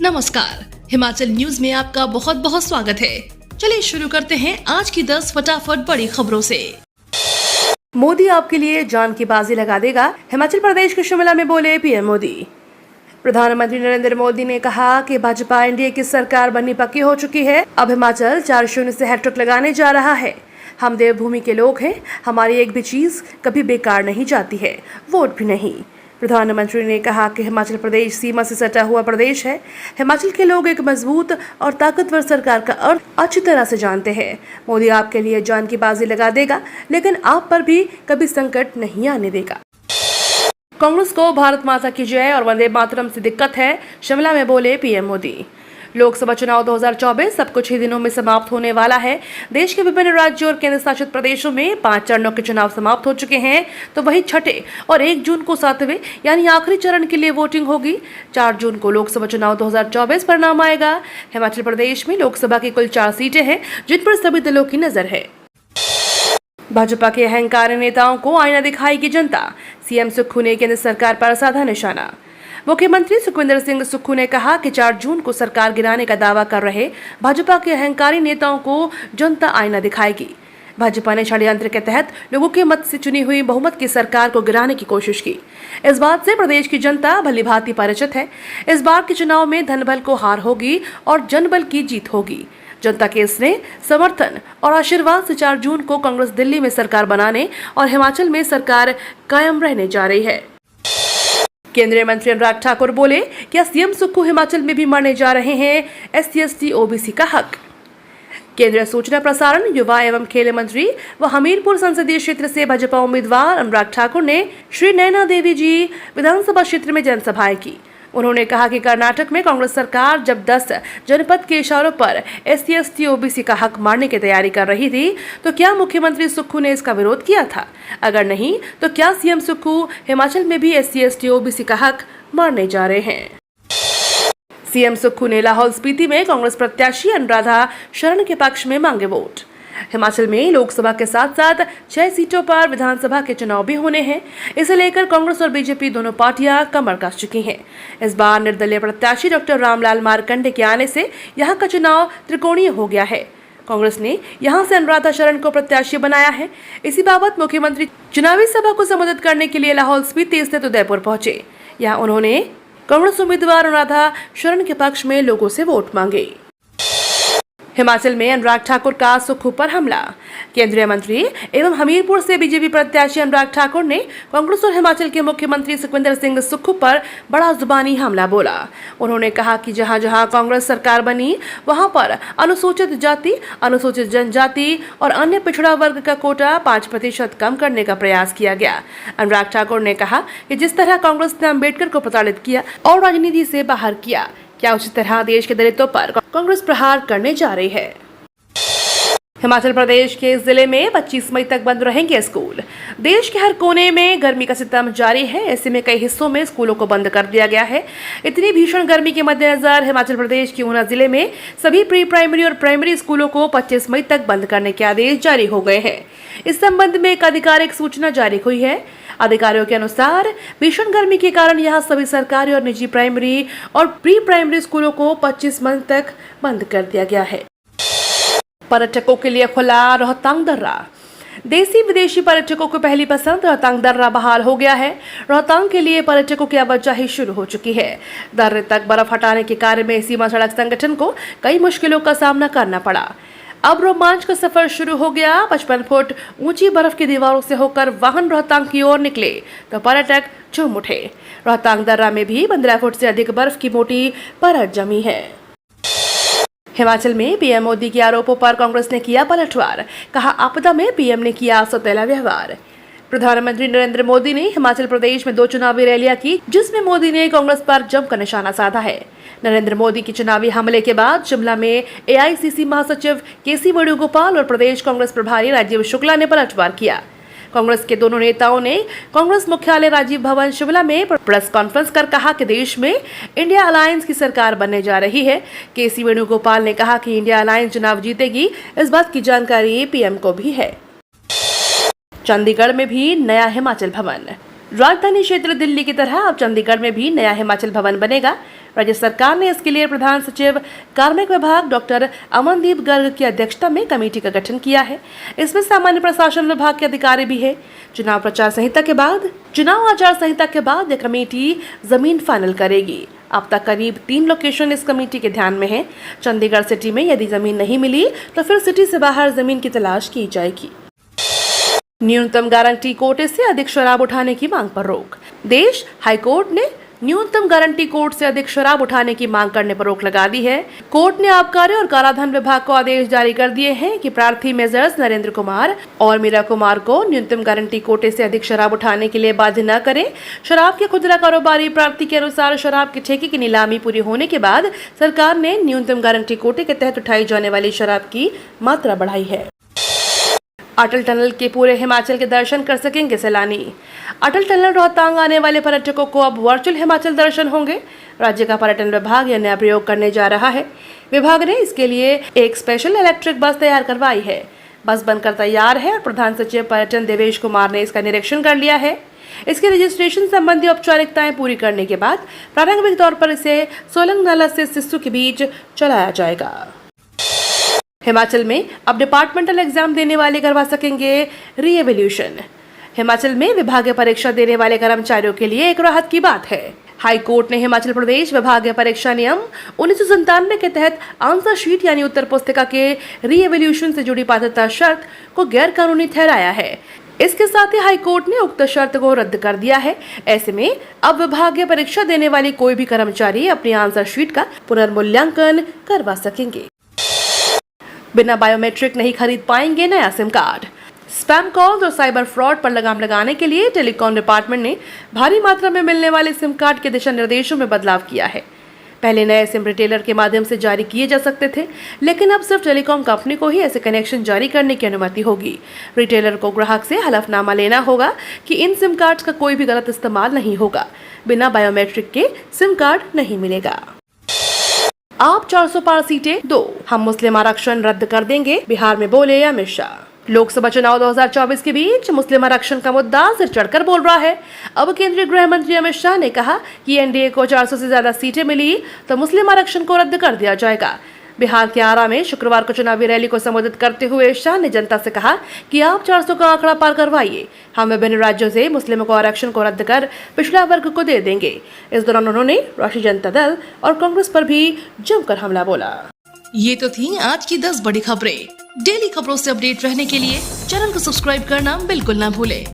नमस्कार, हिमाचल न्यूज में आपका बहुत बहुत स्वागत है। चलिए शुरू करते हैं आज की 10 फटाफट बड़ी खबरों से। मोदी आपके लिए जान की बाजी लगा देगा, हिमाचल प्रदेश के शिमला में बोले पीएम मोदी। प्रधानमंत्री नरेंद्र मोदी ने कहा कि भाजपा एनडीए की सरकार बननी पक्की हो चुकी है। अब हिमाचल 4-0 से हैट्रिक लगाने जा रहा है। हम देवभूमि के लोग हैं, हमारी एक भी चीज कभी बेकार नहीं जाती है, वोट भी नहीं। प्रधानमंत्री ने कहा कि हिमाचल प्रदेश सीमा से सटा हुआ प्रदेश है। हिमाचल के लोग एक मजबूत और ताकतवर सरकार का अर्थ अच्छी तरह से जानते हैं। मोदी आपके लिए जान की बाजी लगा देगा, लेकिन आप पर भी कभी संकट नहीं आने देगा। कांग्रेस को भारत माता की जय और वंदे मातरम से दिक्कत है, शिमला में बोले पीएम मोदी। लोकसभा चुनाव 2024 सब कुछ ही दिनों में समाप्त होने वाला है। देश के विभिन्न राज्यों और केंद्र शासित प्रदेशों में 5 चरणों के चुनाव समाप्त हो चुके हैं, तो वही छठे और 1 जून को 7वें यानी आखिरी चरण के लिए वोटिंग होगी। 4 जून को लोकसभा चुनाव 2024 परिणाम आएगा। हिमाचल प्रदेश में लोकसभा की कुल 4 सीटें हैं, जिन पर सभी दलों की नजर है। भाजपा के अहंकारी नेताओं को आईना दिखाएगी जनता, सीएम सुक्खू ने केंद्र सरकार पर साधा निशाना। मुख्यमंत्री सुखविंदर सिंह सुक्खू ने कहा कि 4 जून को सरकार गिराने का दावा कर रहे भाजपा के अहंकारी नेताओं को जनता आईना दिखाएगी। भाजपा ने षड्यंत्र के तहत लोगों के मत से चुनी हुई बहुमत की सरकार को गिराने की कोशिश की। इस बात से प्रदेश की जनता भलीभांति परिचित है। इस बार के चुनाव में धनबल को हार होगी और जनबल की जीत होगी। जनता के स्नेह, समर्थन और आशीर्वाद से 4 जून को कांग्रेस दिल्ली में सरकार बनाने और हिमाचल में सरकार कायम रहने जा रही है। केंद्रीय मंत्री अनुराग ठाकुर बोले, क्या सीएम सुक्खू हिमाचल में भी मरने जा रहे हैं SC/ST OBC का हक। केंद्रीय सूचना प्रसारण, युवा एवं खेल मंत्री व हमीरपुर संसदीय क्षेत्र से भाजपा उम्मीदवार अनुराग ठाकुर ने श्री नैना देवी जी विधानसभा क्षेत्र में जनसभाएं की। उन्होंने कहा कि कर्नाटक में कांग्रेस सरकार जब 10 जनपद के इशारों पर SC/ST OBC का हक मारने की तैयारी कर रही थी, तो क्या मुख्यमंत्री सुक्खू ने इसका विरोध किया था? अगर नहीं, तो क्या सीएम सुक्खू हिमाचल में भी SC/ST OBC का हक मारने जा रहे हैं? सीएम सुक्खू ने लाहौल स्पीति में कांग्रेस प्रत्याशी अनुराधा शरण के पक्ष में मांगे वोट। हिमाचल में लोकसभा के साथ साथ 6 सीटों पर विधानसभा के चुनाव भी होने हैं। इसे लेकर कांग्रेस और बीजेपी दोनों पार्टियां कमर कस चुकी हैं। इस बार निर्दलीय प्रत्याशी डॉक्टर रामलाल मारकंडे के आने से यहां का चुनाव त्रिकोणीय हो गया है। कांग्रेस ने यहां से अनुराधा शरण को प्रत्याशी बनाया है। इसी बाबत मुख्यमंत्री चुनावी सभा को संबोधित करने के लिए लाहौल स्पीति स्थित उदयपुर पहुंचे। यहाँ उन्होंने कांग्रेस उम्मीदवार अनुराधा शरण के पक्ष में लोगों से वोट मांगे। हिमाचल में अनुराग ठाकुर का सुक्खू पर हमला। केंद्रीय मंत्री एवं हमीरपुर से बीजेपी प्रत्याशी अनुराग ठाकुर ने कांग्रेस और हिमाचल के मुख्यमंत्री सुखविंदर सिंह सुक्खू पर बड़ा जुबानी हमला बोला। उन्होंने कहा कि जहां जहां कांग्रेस सरकार बनी, वहां पर अनुसूचित जाति, अनुसूचित जनजाति और अन्य पिछड़ा वर्ग का कोटा 5% कम करने का प्रयास किया गया। अनुराग ठाकुर ने कहा कि जिस तरह कांग्रेस ने अम्बेडकर को प्रताड़ित किया और राजनीति से बाहर किया, क्या उसी तरह देश के दलितों पर कांग्रेस प्रहार करने जा रही है। हिमाचल प्रदेश के जिले में 25 मई तक बंद रहेंगे स्कूल। देश के हर कोने में गर्मी का सितम जारी है। ऐसे में कई हिस्सों में स्कूलों को बंद कर दिया गया है। इतनी भीषण गर्मी के मद्देनजर हिमाचल प्रदेश के ऊना जिले में सभी प्री प्राइमरी और प्राइमरी स्कूलों को 25 मई तक बंद करने के आदेश जारी हो गए हैं। इस संबंध में एक आधिकारिक सूचना जारी हुई है। अधिकारियों के अनुसार भीषण गर्मी के कारण यहां सभी सरकारी और निजी प्राइमरी और प्री प्राइमरी स्कूलों को 25 मई तक बंद कर दिया गया है। पर्यटकों के लिए खुला रोहतांग दर्रा। देसी विदेशी पर्यटकों को पहली पसंद रोहतांग दर्रा बहाल हो गया है। रोहतांग के लिए पर्यटकों की आवाजाही शुरू हो चुकी है। दर्रे तक बर्फ हटाने के कार्य में सीमा सड़क संगठन को कई मुश्किलों का सामना करना पड़ा। अब रोमांच का सफर शुरू हो गया। 55 फुट ऊंची बर्फ की दीवारों से होकर वाहन रोहतांग की ओर निकले तो पर्यटक झूम उठे। रोहतांग दर्रा में भी 15 फुट से अधिक बर्फ की मोटी परत जमी है। हिमाचल में पीएम मोदी के आरोपों पर कांग्रेस ने किया पलटवार। कहा, आपदा में पीएम ने किया सौतेला व्यवहार। प्रधानमंत्री नरेंद्र मोदी ने हिमाचल प्रदेश में 2 चुनावी रैलियां की, जिसमें मोदी ने कांग्रेस पर जमकर निशाना साधा है। नरेंद्र मोदी की चुनावी हमले के बाद शिमला में AICC महासचिव KC वेणुगोपाल और प्रदेश कांग्रेस प्रभारी राजीव शुक्ला ने पलटवार किया। कांग्रेस के दोनों नेताओं ने कांग्रेस मुख्यालय राजीव भवन शिमला में प्रेस कॉन्फ्रेंस कर कहा कि देश में इंडिया अलायंस की सरकार बनने जा रही है। KC वेणुगोपाल ने कहा कि इंडिया अलायंस चुनाव जीतेगी, इस बात की जानकारी पीएम को भी है। चंडीगढ़ में भी नया हिमाचल भवन। राजधानी क्षेत्र दिल्ली की तरह अब चंडीगढ़ में भी नया हिमाचल भवन बनेगा। राज्य सरकार ने इसके लिए प्रधान सचिव कार्मिक विभाग डॉक्टर अमनदीप गर्ग की अध्यक्षता में कमेटी का गठन किया है। इसमें सामान्य प्रशासन विभाग के अधिकारी भी है। चुनाव आचार संहिता के बाद यह कमेटी जमीन फाइनल करेगी। अब तक करीब 3 लोकेशन इस कमेटी के ध्यान में हैं। चंडीगढ़ सिटी में यदि जमीन नहीं मिली तो फिर सिटी से बाहर जमीन की तलाश की जाएगी। न्यूनतम गारंटी कोटे से अधिक शराब उठाने की मांग पर रोक। देश हाईकोर्ट ने न्यूनतम गारंटी कोर्ट से अधिक शराब उठाने की मांग करने पर रोक लगा दी है। कोर्ट ने आबकारी और काराधन विभाग को आदेश जारी कर दिए हैं कि प्रार्थी मेजर्स नरेंद्र कुमार और मीरा कुमार को न्यूनतम गारंटी कोटे से अधिक शराब उठाने के लिए बाध्य न करें। शराब के खुदरा कारोबारी प्रार्थी के अनुसार शराब के ठेके की नीलामी पूरी होने के बाद सरकार ने न्यूनतम गारंटी कोटे के तहत उठाई जाने वाली शराब की मात्रा बढ़ाई है। अटल टनल के पूरे हिमाचल के दर्शन कर सकेंगे सैलानी। अटल टनल रोहतांग आने वाले पर्यटकों को अब वर्चुअल हिमाचल दर्शन होंगे। राज्य का पर्यटन विभाग यह नया प्रयोग करने जा रहा है। विभाग ने इसके लिए एक स्पेशल इलेक्ट्रिक बस तैयार करवाई है। बस बनकर तैयार है और प्रधान सचिव पर्यटन देवेश कुमार ने इसका निरीक्षण कर लिया है। इसके रजिस्ट्रेशन संबंधी औपचारिकताएं पूरी करने के बाद प्रारंभिक तौर पर इसे सोलंग नाला से सिस्सू के बीच चलाया जाएगा। हिमाचल में अब डिपार्टमेंटल एग्जाम देने वाले करवा सकेंगे रीएवैल्यूएशन। हिमाचल में विभागीय परीक्षा देने वाले कर्मचारियों के लिए एक राहत की बात है। हाई कोर्ट ने हिमाचल प्रदेश विभागीय परीक्षा नियम 1997 के तहत आंसर शीट यानी उत्तर पुस्तिका के रीएवैल्यूएशन से जुड़ी पात्रता शर्त को गैर कानूनी ठहराया है। इसके साथ ही हाई कोर्ट ने उक्त शर्त को रद्द कर दिया है। ऐसे में अब विभागीय परीक्षा देने वाली कोई भी कर्मचारी अपनी आंसर शीट का पुनर्मूल्यांकन करवा सकेंगे। बिना बायोमेट्रिक नहीं खरीद पाएंगे नया सिम कार्ड। स्पैम कॉल्स और साइबर फ्रॉड पर लगाम लगाने के लिए टेलीकॉम डिपार्टमेंट ने भारी मात्रा में मिलने वाले सिम कार्ड के दिशा निर्देशों में बदलाव किया है। पहले नए सिम रिटेलर के माध्यम से जारी किए जा सकते थे, लेकिन अब सिर्फ टेलीकॉम कंपनी को ही ऐसे कनेक्शन जारी करने की अनुमति होगी। रिटेलर को ग्राहक से हलफनामा लेना होगा कि इन सिम कार्ड का कोई भी गलत इस्तेमाल नहीं होगा। बिना बायोमेट्रिक के सिम कार्ड नहीं मिलेगा। आप 400 पार सीटें दो, हम मुस्लिम आरक्षण रद्द कर देंगे, बिहार में बोले अमित शाह। लोकसभा चुनाव 2024 के बीच मुस्लिम आरक्षण का मुद्दा सिर चढ़कर बोल रहा है। अब केंद्रीय गृह मंत्री अमित शाह ने कहा कि एनडीए को 400 से ज्यादा सीटें मिली तो मुस्लिम आरक्षण को रद्द कर दिया जाएगा। बिहार के आरा में शुक्रवार को चुनावी रैली को संबोधित करते हुए शाह ने जनता से कहा कि आप 400 का आंकड़ा पार करवाइए, हम विभिन्न राज्यों से मुस्लिमों को आरक्षण को रद्द कर पिछड़ा वर्ग को दे देंगे। इस दौरान उन्होंने राष्ट्रीय जनता दल और कांग्रेस पर भी जमकर हमला बोला। ये तो थी आज की 10 बड़ी खबरें। डेली खबरों से अपडेट रहने के लिए चैनल को सब्सक्राइब करना बिल्कुल ना भूलें।